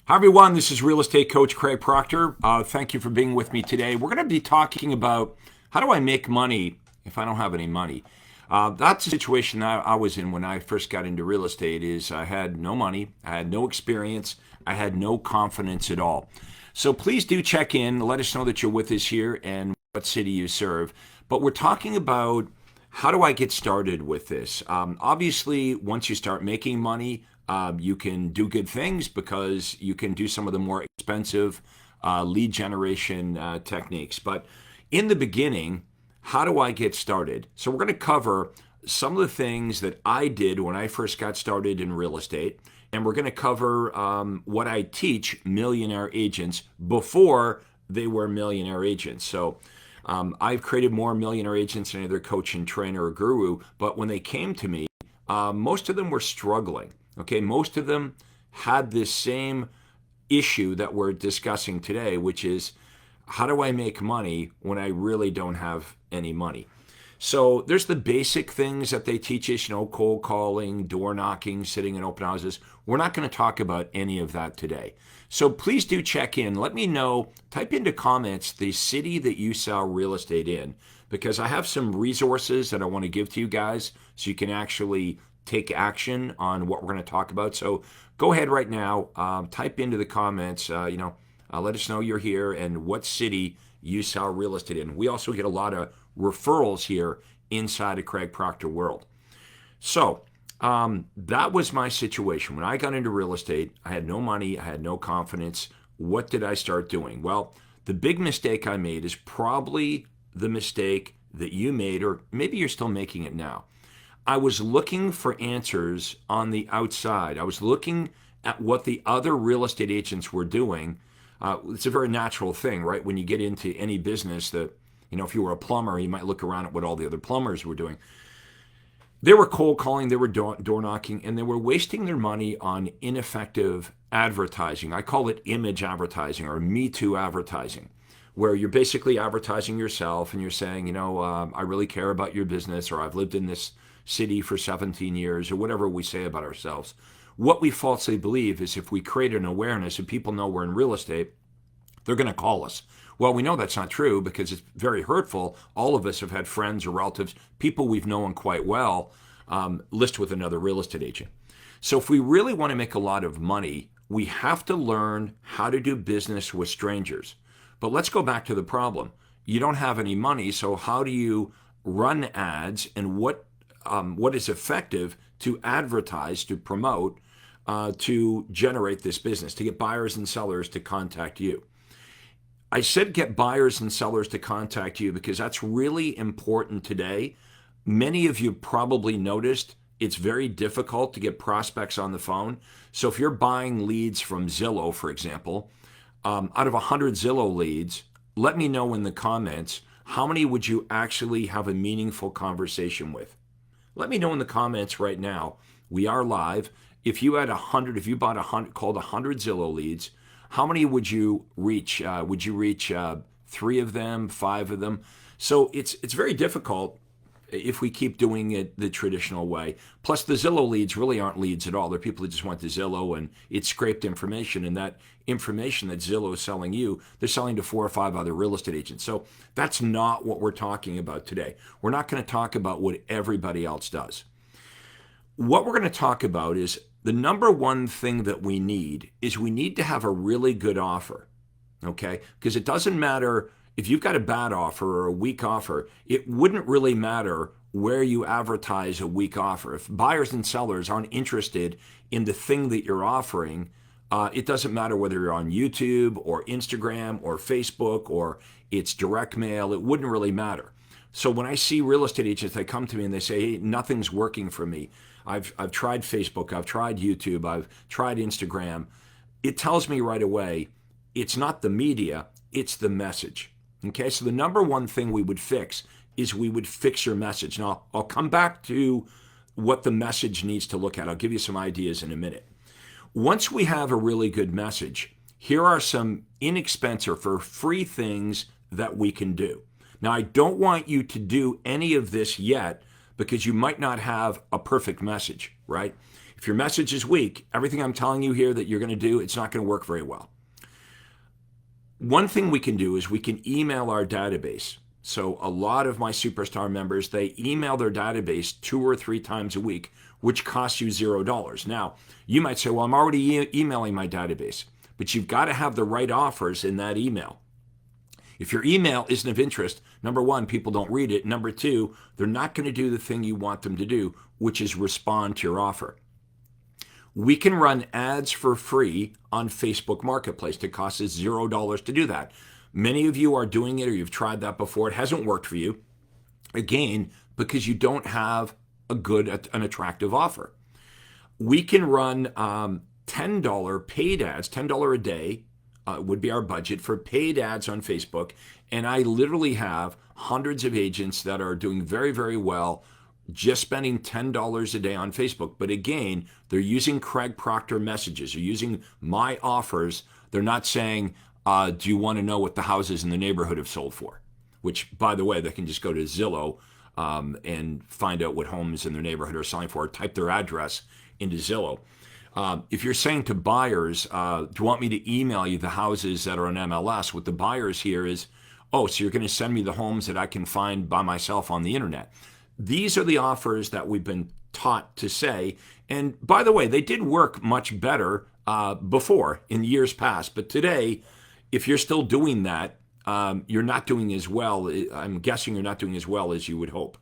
Hi, everyone. This is real estate coach Craig Proctor. Thank you for being with me today. We're going to be talking about how do I make money if I don't have any money. That's the situation that I was in when I first got into real estate. Is I had no money, I had no experience, I had no confidence at all. So please do check in. Let us know that you're with us here and what city you serve. But we're talking about how do I get started with this? Obviously, once you start making money, you can do good things because you can do some of the more expensive lead generation techniques. But in the beginning, how do I get started? So we're going to cover some of the things that I did when I first got started in real estate. And we're going to cover what I teach millionaire agents before they were millionaire agents. So I've created more millionaire agents than any other coach and trainer or guru. But when they came to me, most of them were struggling. Okay, most of them had this same issue that we're discussing today, which is how do I make money when I really don't have any money? So there's the basic things that they teach us, cold calling, door knocking, sitting in open houses. We're not going to talk about any of that today. So please do check in. Let me know, type into comments the city that you sell real estate in, because I have some resources that I want to give to you guys so you can actually take action on what we're going to talk about. So go ahead right now, type into the comments, let us know you're here and what city you sell real estate in. We also get a lot of referrals here inside of Craig Proctor World. So that was my situation. When I got into real estate, I had no money, I had no confidence. What did I start doing? Well, the big mistake I made is probably the mistake that you made, or maybe you're still making it now. I was looking for answers on the outside. I was looking at what the other real estate agents were doing. It's a very natural thing, right? When you get into any business that, if you were a plumber, you might look around at what all the other plumbers were doing. They were cold calling, they were door knocking, and they were wasting their money on ineffective advertising. I call it image advertising or Me Too advertising, where you're basically advertising yourself and you're saying, I really care about your business, or I've lived in this city for 17 years, or whatever we say about ourselves. What we falsely believe is if we create an awareness and people know we're in real estate, they're going to call us. Well, we know that's not true because it's very hurtful. All of us have had friends or relatives, people we've known quite well, list with another real estate agent. So if we really want to make a lot of money, we have to learn how to do business with strangers. But let's go back to the problem. You don't have any money, so how do you run ads, and what is effective to advertise, to promote, to generate this business, to get buyers and sellers to contact you? I said get buyers and sellers to contact you because that's really important today. Many of you probably noticed it's very difficult to get prospects on the phone. So if you're buying leads from Zillow, for example, out of 100 Zillow leads, let me know in the comments, how many would you actually have a meaningful conversation with? Let me know in the comments right now. We are live. If you had 100, if you bought 100, called 100 Zillow leads, how many would you reach? Would you reach 3 of them, 5 of them? So it's very difficult if we keep doing it the traditional way. Plus, the Zillow leads really aren't leads at all. They're people that just went to Zillow and it's scraped information, and that information that Zillow is selling you, they're selling to 4 or 5 other real estate agents. So that's not what we're talking about today. We're not going to talk about what everybody else does. What we're going to talk about is the number one thing that we need is we need to have a really good offer, okay? Because it doesn't matter if you've got a bad offer or a weak offer. It wouldn't really matter where you advertise a weak offer. If buyers and sellers aren't interested in the thing that you're offering, it doesn't matter whether you're on YouTube or Instagram or Facebook or it's direct mail. It wouldn't really matter. So when I see real estate agents, they come to me and they say, hey, nothing's working for me. I've tried Facebook, I've tried YouTube, I've tried Instagram. It tells me right away, it's not the media, it's the message. Okay, so the number one thing we would fix is we would fix your message. Now, I'll come back to what the message needs to look at. I'll give you some ideas in a minute. Once we have a really good message, here are some inexpensive or free things that we can do. Now, I don't want you to do any of this yet because you might not have a perfect message, right? If your message is weak, everything I'm telling you here that you're going to do, it's not going to work very well. One thing we can do is we can email our database. So a lot of my Superstar members, they email their database 2 or 3 times a week, which costs you $0. Now, you might say, well, I'm already emailing my database, but you've got to have the right offers in that email. If your email isn't of interest, number one, people don't read it. Number two, they're not going to do the thing you want them to do, which is respond to your offer. We can run ads for free on Facebook Marketplace. It costs us $0 to do that. Many of you are doing it or you've tried that before. It hasn't worked for you. Again, because you don't have an attractive offer. We can run $10 paid ads, $10 a day would be our budget for paid ads on Facebook. And I literally have hundreds of agents that are doing very, very well just spending $10 a day on Facebook. But again, they're using Craig Proctor messages. They're using my offers. They're not saying, do you want to know what the houses in the neighborhood have sold for? Which, by the way, they can just go to Zillow and find out what homes in their neighborhood are selling for, or type their address into Zillow. If you're saying to buyers, do you want me to email you the houses that are on MLS? What the buyers hear is, oh, so you're going to send me the homes that I can find by myself on the internet. These are the offers that we've been taught to say. And by the way, they did work much better before in years past. But today, if you're still doing that, you're not doing as well. I'm guessing you're not doing as well as you would hope.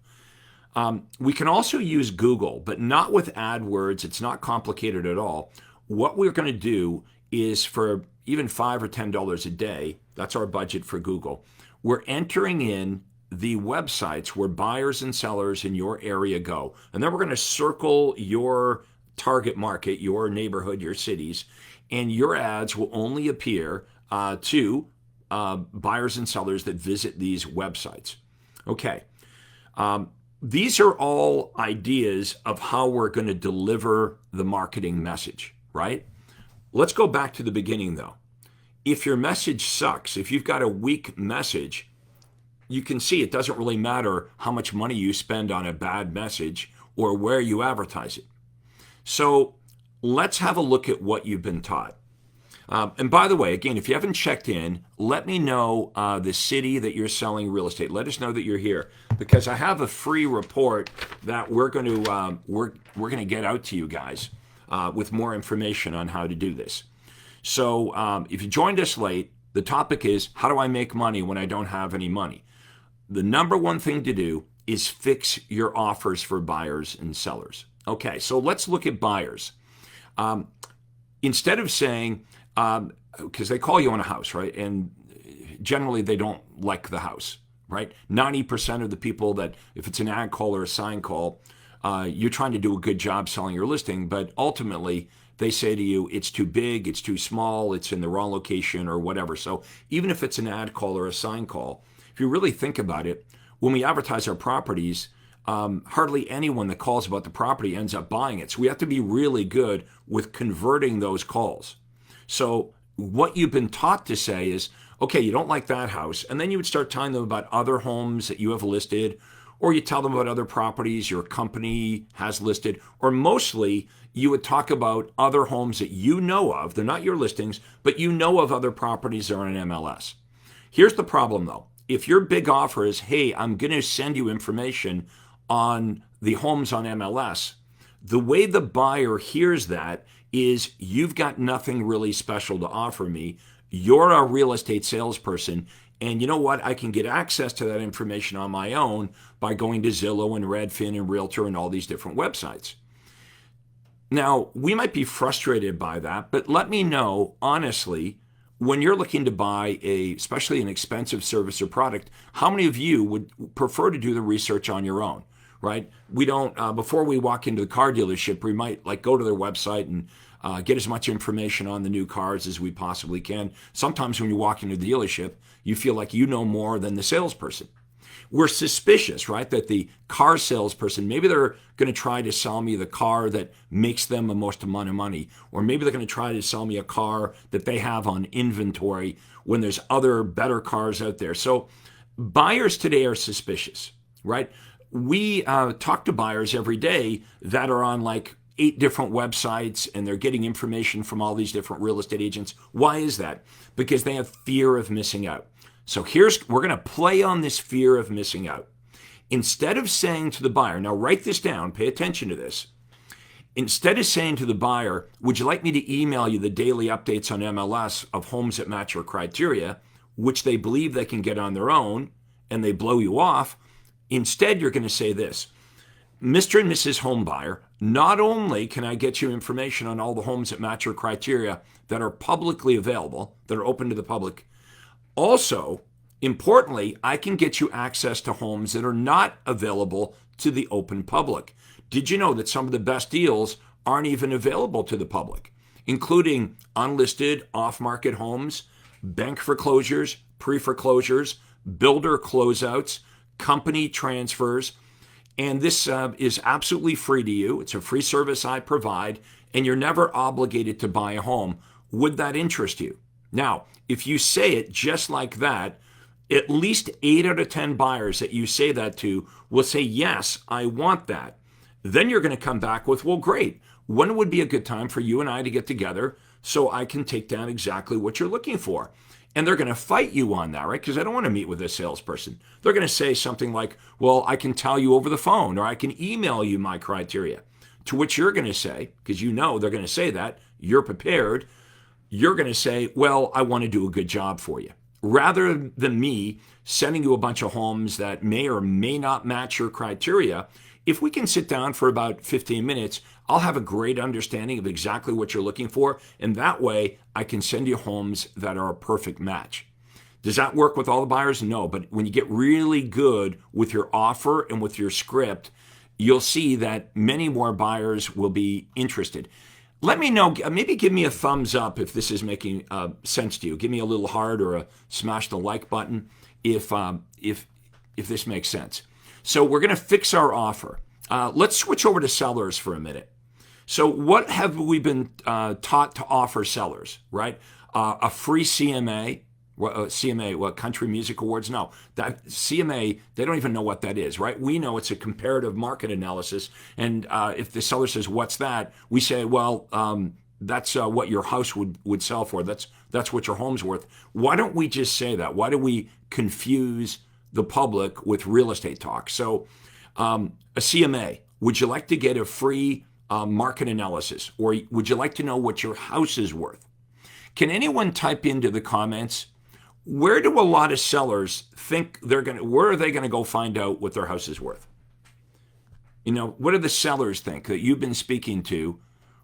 We can also use Google, but not with AdWords. It's not complicated at all. What we're going to do is for even $5 or $10 a day, that's our budget for Google, we're entering in the websites where buyers and sellers in your area go. And then we're going to circle your target market, your neighborhood, your cities, and your ads will only appear to buyers and sellers that visit these websites. Okay. These are all ideas of how we're going to deliver the marketing message, right? Let's go back to the beginning, though. If your message sucks, if you've got a weak message, you can see it doesn't really matter how much money you spend on a bad message or where you advertise it. So let's have a look at what you've been taught. And by the way, again, if you haven't checked in, let me know the city that you're selling real estate. Let us know that you're here, because I have a free report that we're going to get out to you guys with more information on how to do this. So if you joined us late, the topic is, how do I make money when I don't have any money? The number one thing to do is fix your offers for buyers and sellers. Okay, so let's look at buyers. Instead of saying, because they call you on a house, right? And generally they don't like the house, right? 90% of the people that, if it's an ad call or a sign call, you're trying to do a good job selling your listing, but ultimately they say to you, it's too big, it's too small, it's in the wrong location or whatever. So even if it's an ad call or a sign call, if you really think about it, when we advertise our properties, hardly anyone that calls about the property ends up buying it. So we have to be really good with converting those calls. So what you've been taught to say is, okay, you don't like that house. And then you would start telling them about other homes that you have listed, or you tell them about other properties your company has listed, or mostly you would talk about other homes that you know of. They're not your listings, but you know of other properties that are on MLS. Here's the problem though. If your big offer is, hey, I'm going to send you information on the homes on MLS, the way the buyer hears that is, you've got nothing really special to offer me. You're a real estate salesperson, and you know what? I can get access to that information on my own by going to Zillow and Redfin and Realtor and all these different websites. Now, we might be frustrated by that, but let me know, honestly, when you're looking to buy especially an expensive service or product, how many of you would prefer to do the research on your own, right? We don't, before we walk into the car dealership, we might go to their website and get as much information on the new cars as we possibly can. Sometimes when you walk into the dealership, you feel like you know more than the salesperson. We're suspicious, right, that the car salesperson, maybe they're going to try to sell me the car that makes them the most amount of money, or maybe they're going to try to sell me a car that they have on inventory when there's other better cars out there. So buyers today are suspicious, right? We talk to buyers every day that are on 8 different websites and they're getting information from all these different real estate agents. Why is that? Because they have fear of missing out. So we're going to play on this fear of missing out. Instead of saying to the buyer, now write this down, pay attention to this. Instead of saying to the buyer, would you like me to email you the daily updates on MLS of homes that match your criteria, which they believe they can get on their own, and they blow you off, instead you're going to say this: Mr. and Mrs. Homebuyer, not only can I get you information on all the homes that match your criteria that are publicly available, that are open to the public, also, importantly, I can get you access to homes that are not available to the open public. Did you know that some of the best deals aren't even available to the public, including unlisted off-market homes, bank foreclosures, pre-foreclosures, builder closeouts, company transfers, and this is absolutely free to you. It's a free service I provide, and you're never obligated to buy a home. Would that interest you? Now, if you say it just like that, at least 8 out of 10 buyers that you say that to will say, yes, I want that. Then you're going to come back with, well, great. When would be a good time for you and I to get together so I can take down exactly what you're looking for? And they're going to fight you on that, right? Because I don't want to meet with a salesperson. They're going to say something like, well, I can tell you over the phone, or I can email you my criteria. To which you're going to say, because you know they're going to say that, you're prepared, you're going to say, well, I want to do a good job for you. Rather than me sending you a bunch of homes that may or may not match your criteria, if we can sit down for about 15 minutes, I'll have a great understanding of exactly what you're looking for, and that way I can send you homes that are a perfect match. Does that work with all the buyers? No, but when you get really good with your offer and with your script, you'll see that many more buyers will be interested. Let me know, maybe give me a thumbs up if this is making sense to you. Give me a little heart or smash the like button if this makes sense. So we're going to fix our offer. Let's switch over to sellers for a minute. So what have we been taught to offer sellers, right? A free CMA. CMA, what, Country Music Awards? No, that CMA, they don't even know what that is, right? We know it's a comparative market analysis. And if the seller says, what's that? We say, well, that's what your house would sell for. That's what your home's worth. Why don't we just say that? Why do we confuse the public with real estate talk? So a CMA, would you like to get a free market analysis? Or would you like to know what your house is worth? Can anyone type into the comments, where do a lot of sellers think where are they going to go find out what their house is worth? You know, what do the sellers think that you've been speaking to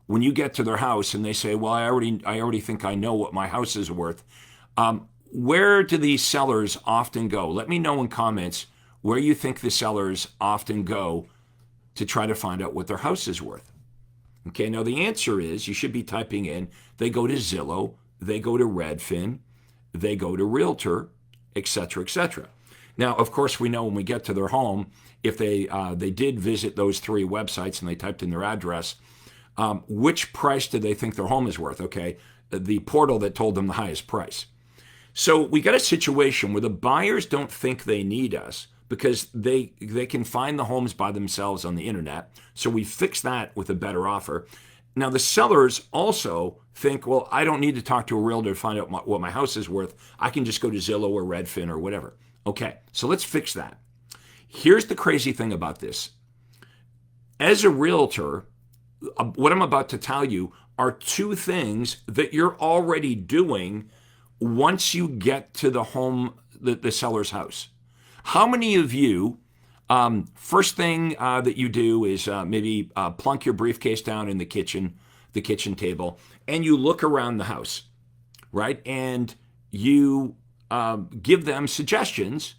when you get to their house and they say, well, I already think I know what my house is worth? Where do these sellers often go? Let me know in comments where you think the sellers often go to try to find out what their house is worth. Okay, now the answer is, you should be typing in, they go to Zillow, they go to Redfin, they go to Realtor, etc., etc. Now, of course, we know when we get to their home, if they did visit those 3 websites and they typed in their address, which price do they think their home is worth? Okay, the portal that told them the highest price. So we got a situation where the buyers don't think they need us because they can find the homes by themselves on the internet. So we fix that with a better offer. Now, the sellers also think, well, I don't need to talk to a realtor to find out what my house is worth. I can just go to Zillow or Redfin or whatever. Okay, so let's fix that. Here's the crazy thing about this. As a realtor, what I'm about to tell you are 2 things that you're already doing once you get to the home, the seller's house. How many of you, first thing that you do is maybe plunk your briefcase down in the kitchen table, and you look around the house, right? And you give them suggestions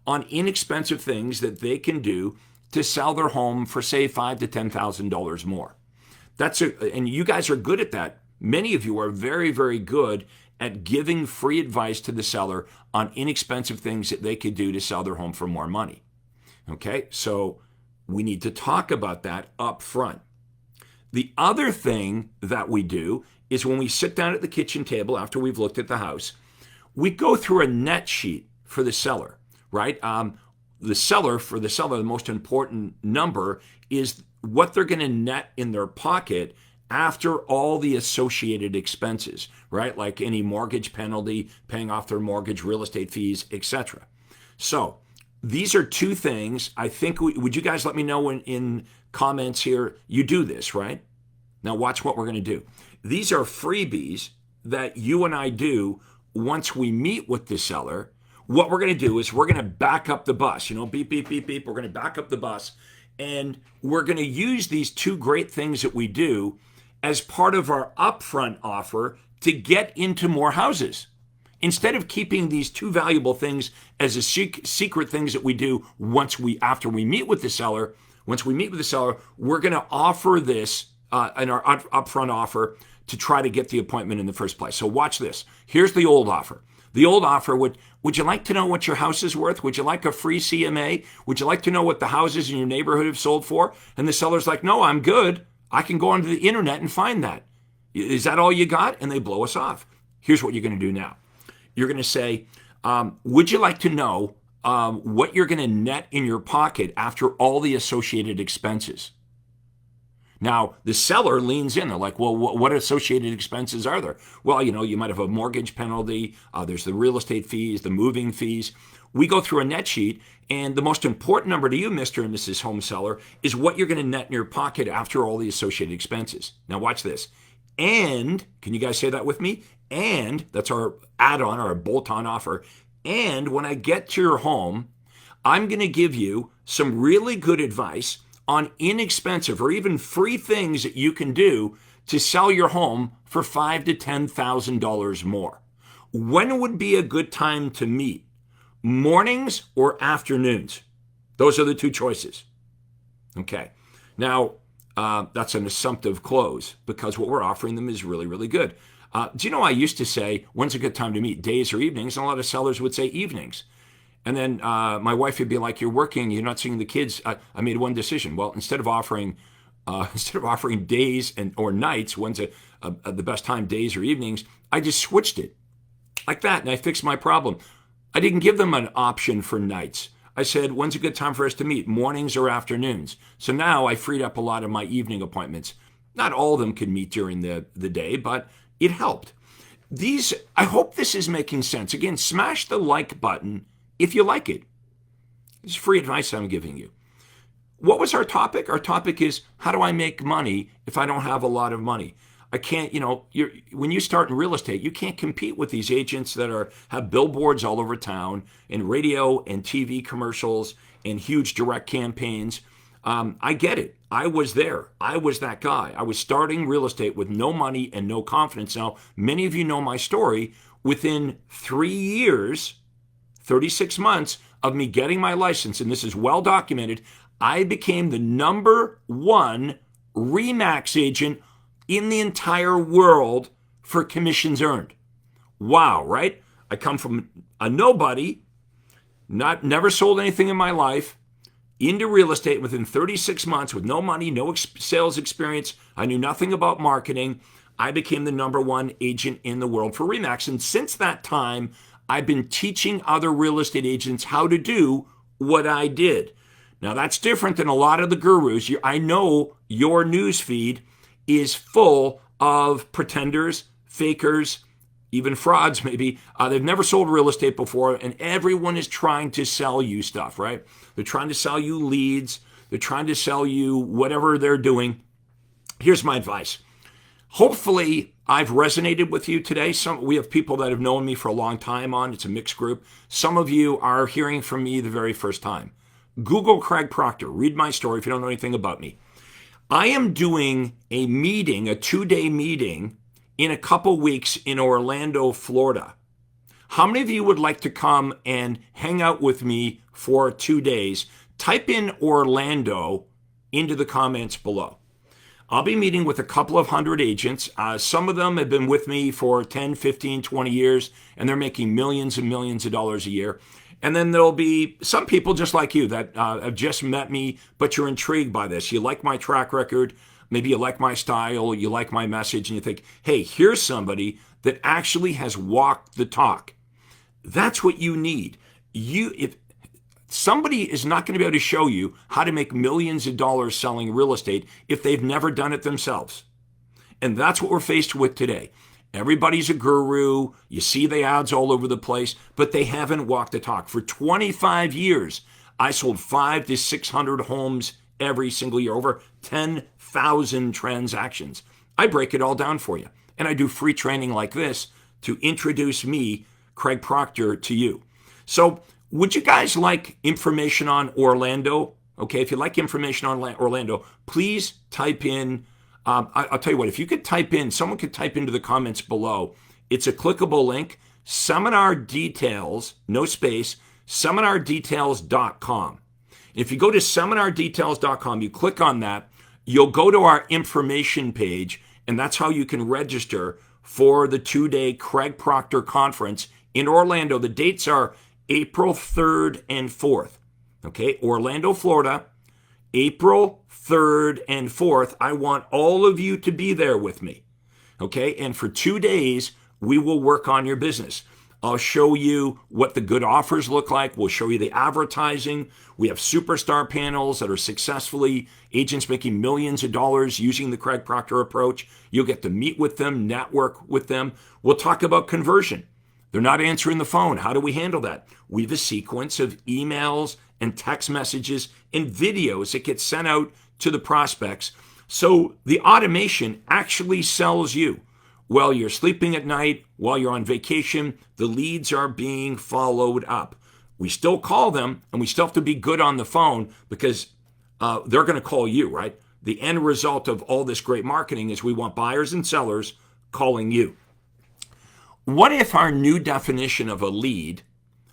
on inexpensive things that they can do to sell their home for, say, $5,000 to $10,000 more. And you guys are good at that. Many of you are very, very good at giving free advice to the seller on inexpensive things that they could do to sell their home for more money. Okay, so we need to talk about that up front. The other thing that we do is when we sit down at the kitchen table after we've looked at the house, we go through a net sheet for the seller, right? the seller, the most important number is what they're going to net in their pocket after all the associated expenses, right? Like any mortgage penalty, paying off their mortgage, real estate fees, etc. So these are two things. I think, would you guys let me know in comments here, you do this, right? Now watch what we're going to do. These are freebies that you and I do once we meet with the seller. What we're going to do is we're going to back up the bus, beep, beep, beep, beep. We're going to back up the bus, and we're going to use these two great things that we do as part of our upfront offer to get into more houses. Instead of keeping these two valuable things as a secret things that we do after we meet with the seller, we're going to offer this in our upfront offer to try to get the appointment in the first place. So watch this. Here's the old offer. The old offer would you like to know what your house is worth? Would you like a free CMA? Would you like to know what the houses in your neighborhood have sold for? And the seller's like, no, I'm good. I can go onto the internet and find that. Is that all you got? And they blow us off. Here's what you're going to do now. You're going to say, would you like to know what you're going to net in your pocket after all the associated expenses? Now, the seller leans in. They're like, well, what associated expenses are there? Well, you might have a mortgage penalty. There's the real estate fees, the moving fees. We go through a net sheet, and the most important number to you, Mr. and Mrs. Home Seller, is what you're going to net in your pocket after all the associated expenses. Now, watch this. And, can you guys say that with me? And, that's our add-on, our bolt-on offer. And when I get to your home, I'm going to give you some really good advice on inexpensive or even free things that you can do to sell your home for $5,000 to $10,000 more. When would be a good time to meet? Mornings or afternoons? Those are the two choices. Okay. Now, that's an assumptive close because what we're offering them is really, really good. Do you know I used to say, when's a good time to meet? Days or evenings? And a lot of sellers would say evenings. And then my wife would be like, you're working, you're not seeing the kids. I made one decision. Well, instead of offering days or nights, when's the best time, days or evenings, I just switched it like that, and I fixed my problem. I didn't give them an option for nights. I said, when's a good time for us to meet, mornings or afternoons? So now I freed up a lot of my evening appointments. Not all of them could meet during the day, but it helped. I hope this is making sense. Again, smash the like button if you like it. It's free advice I'm giving you. What was our topic? Our topic is, how do I make money if I don't have a lot of money? I can't, when you start in real estate, you can't compete with these agents that have billboards all over town and radio and TV commercials and huge direct campaigns. I get it. I was there. I was that guy. I was starting real estate with no money and no confidence. Now, many of you know my story. Within 3 years, 36 months of me getting my license, and this is well documented, I became the #1 RE/MAX agent in the entire world for commissions earned. Wow, right? I come from a nobody, never sold anything in my life, into real estate within 36 months with no money, no sales experience. I knew nothing about marketing. I became the #1 agent in the world for RE/MAX. And since that time, I've been teaching other real estate agents how to do what I did. Now, that's different than a lot of the gurus. I know your news feed is full of pretenders, fakers, even frauds maybe. They've never sold real estate before, and everyone is trying to sell you stuff, right? They're trying to sell you leads. They're trying to sell you whatever they're doing. Here's my advice. Hopefully, I've resonated with you today. We have people that have known me for a long time on. It's a mixed group. Some of you are hearing from me the very first time. Google Craig Proctor. Read my story if you don't know anything about me. I am doing a 2-day meeting in a couple weeks in Orlando, Florida. How many of you would like to come and hang out with me for 2 days? Type in Orlando into the comments below. I'll be meeting with a couple of hundred agents. Some of them have been with me for 10, 15, 20 years, and they're making millions and millions of dollars a year. And then there'll be some people just like you that have just met me, but you're intrigued by this. You like my track record. Maybe you like my style. You like my message. And you think, hey, here's somebody that actually has walked the talk. That's what you need. somebody is not going to be able to show you how to make millions of dollars selling real estate if they've never done it themselves. And that's what we're faced with today. Everybody's a guru. You see the ads all over the place, but they haven't walked the talk. For 25 years, I sold 500 to 600 homes every single year, over 10,000 transactions. I break it all down for you. And I do free training like this to introduce me, Craig Proctor, to you. So would you guys like information on Orlando? Okay, if you like information on Orlando, please type in, I'll tell you what, if you could type in, someone could type into the comments below, it's a clickable link, seminar details, no space, seminardetails.com. If you go to seminardetails.com, you click on that, you'll go to our information page, and that's how you can register for the 2-day Craig Proctor conference in Orlando. The dates are April 3rd and 4th. Okay, Orlando, Florida, April 3rd and 4th. I want all of you to be there with me. Okay, and for 2 days, we will work on your business. I'll show you what the good offers look like. We'll show you the advertising. We have superstar panels that are successfully agents making millions of dollars using the Craig Proctor approach. You'll get to meet with them, network with them. We'll talk about conversion. They're not answering the phone. How do we handle that? We have a sequence of emails and text messages and videos that get sent out to the prospects. So the automation actually sells you. While you're sleeping at night, while you're on vacation, the leads are being followed up. We still call them, and we still have to be good on the phone because they're going to call you, right? The end result of all this great marketing is we want buyers and sellers calling you. What if our new definition of a lead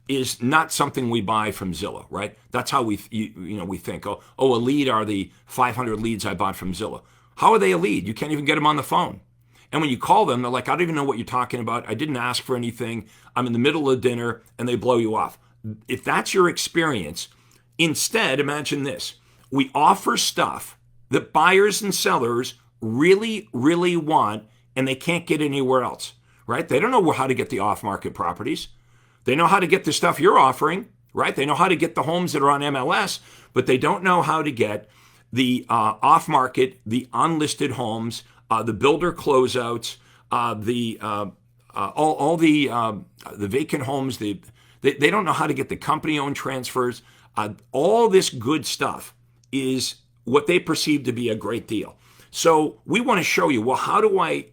is not something we buy from Zillow, right? That's how we think, oh, a lead are the 500 leads I bought from Zillow. How are they a lead? You can't even get them on the phone. And when you call them, they're like, I don't even know what you're talking about. I didn't ask for anything. I'm in the middle of dinner, and they blow you off. If that's your experience, instead, imagine this. We offer stuff that buyers and sellers really, really want, and they can't get anywhere else, right? They don't know how to get the off-market properties. They know how to get the stuff you're offering, right? They know how to get the homes that are on MLS, but they don't know how to get the off-market, the unlisted homes, the builder closeouts, all the vacant homes. They don't know how to get the company-owned transfers. All this good stuff is what they perceive to be a great deal. So we want to show you, well, how do I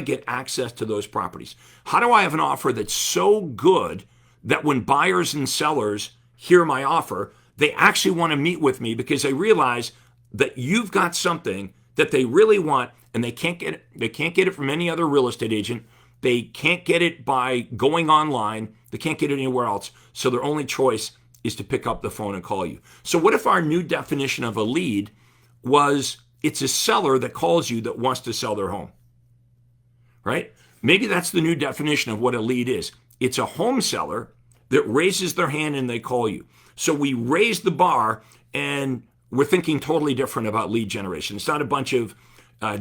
get access to those properties? How do I have an offer that's so good that when buyers and sellers hear my offer, they actually want to meet with me because they realize that you've got something that they really want, and they can't get it. They can't get it from any other real estate agent. They can't get it by going online. They can't get it anywhere else. So their only choice is to pick up the phone and call you. So what if our new definition of a lead was it's a seller that calls you that wants to sell their home, right? Maybe that's the new definition of what a lead is. It's a home seller that raises their hand and they call you. So we raise the bar, and we're thinking totally different about lead generation. It's not a bunch of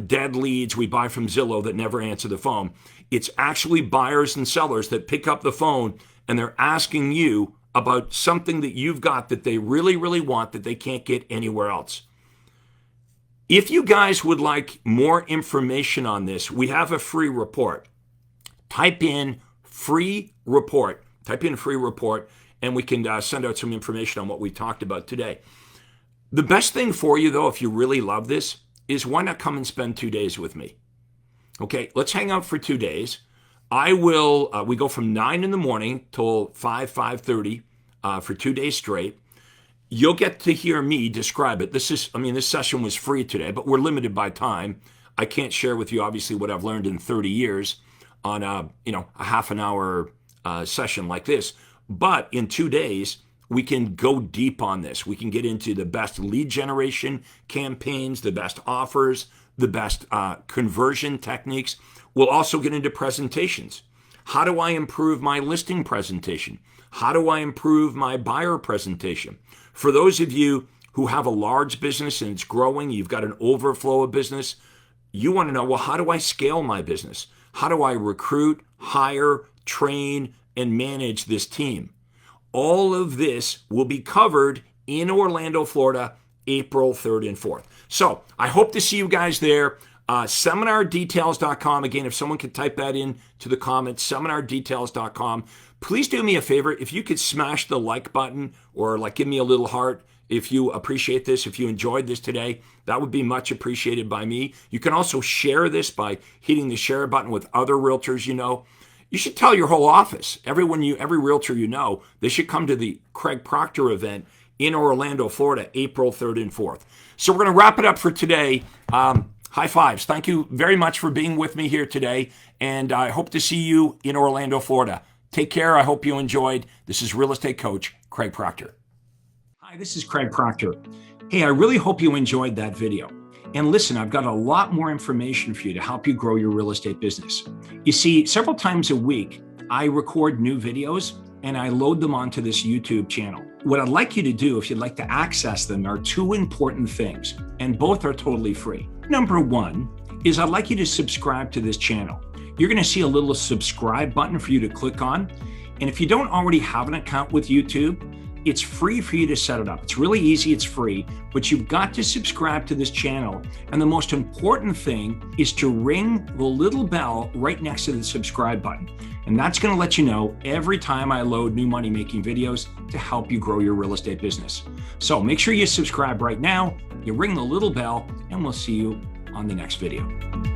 dead leads we buy from Zillow that never answer the phone. It's actually buyers and sellers that pick up the phone and they're asking you about something that you've got that they really, really want that they can't get anywhere else. If you guys would like more information on this, we have a free report. Type in free report, and we can send out some information on what we talked about today. The best thing for you, though, if you really love this, is why not come and spend 2 days with me? Okay, let's hang out for 2 days. We go from 9 in the morning till 5:30 for 2 days straight. You'll get to hear me describe it. This session was free today, but we're limited by time. I can't share with you, obviously, what I've learned in 30 years on a half an hour session like this. But in 2 days, we can go deep on this. We can get into the best lead generation campaigns, the best offers, the best conversion techniques. We'll also get into presentations. How do I improve my listing presentation? How do I improve my buyer presentation? For those of you who have a large business and it's growing, you've got an overflow of business, you want to know, well, how do I scale my business? How do I recruit, hire, train, and manage this team? All of this will be covered in Orlando, Florida, April 3rd and 4th. So I hope to see you guys there. Seminardetails.com. Again, if someone could type that in to the comments, seminardetails.com. Please do me a favor. If you could smash the like button or like give me a little heart if you appreciate this, if you enjoyed this today, that would be much appreciated by me. You can also share this by hitting the share button with other realtors you know. You should tell your whole office, every realtor you know, they should come to the Craig Proctor event in Orlando, Florida, April 3rd and 4th. So we're going to wrap it up for today. High fives. Thank you very much for being with me here today, and I hope to see you in Orlando, Florida. Take care. I hope you enjoyed. This is real estate coach Craig Proctor. Hi, this is Craig Proctor. Hey, I really hope you enjoyed that video. And listen, I've got a lot more information for you to help you grow your real estate business. You see, several times a week, I record new videos and I load them onto this YouTube channel. What I'd like you to do, if you'd like to access them, are two important things, and both are totally free. Number one is I'd like you to subscribe to this channel. You're going to see a little subscribe button for you to click on. And if you don't already have an account with YouTube, it's free for you to set it up. It's really easy, it's free, but you've got to subscribe to this channel. And the most important thing is to ring the little bell right next to the subscribe button. And that's going to let you know every time I load new money-making videos to help you grow your real estate business. So make sure you subscribe right now, you ring the little bell, and we'll see you on the next video.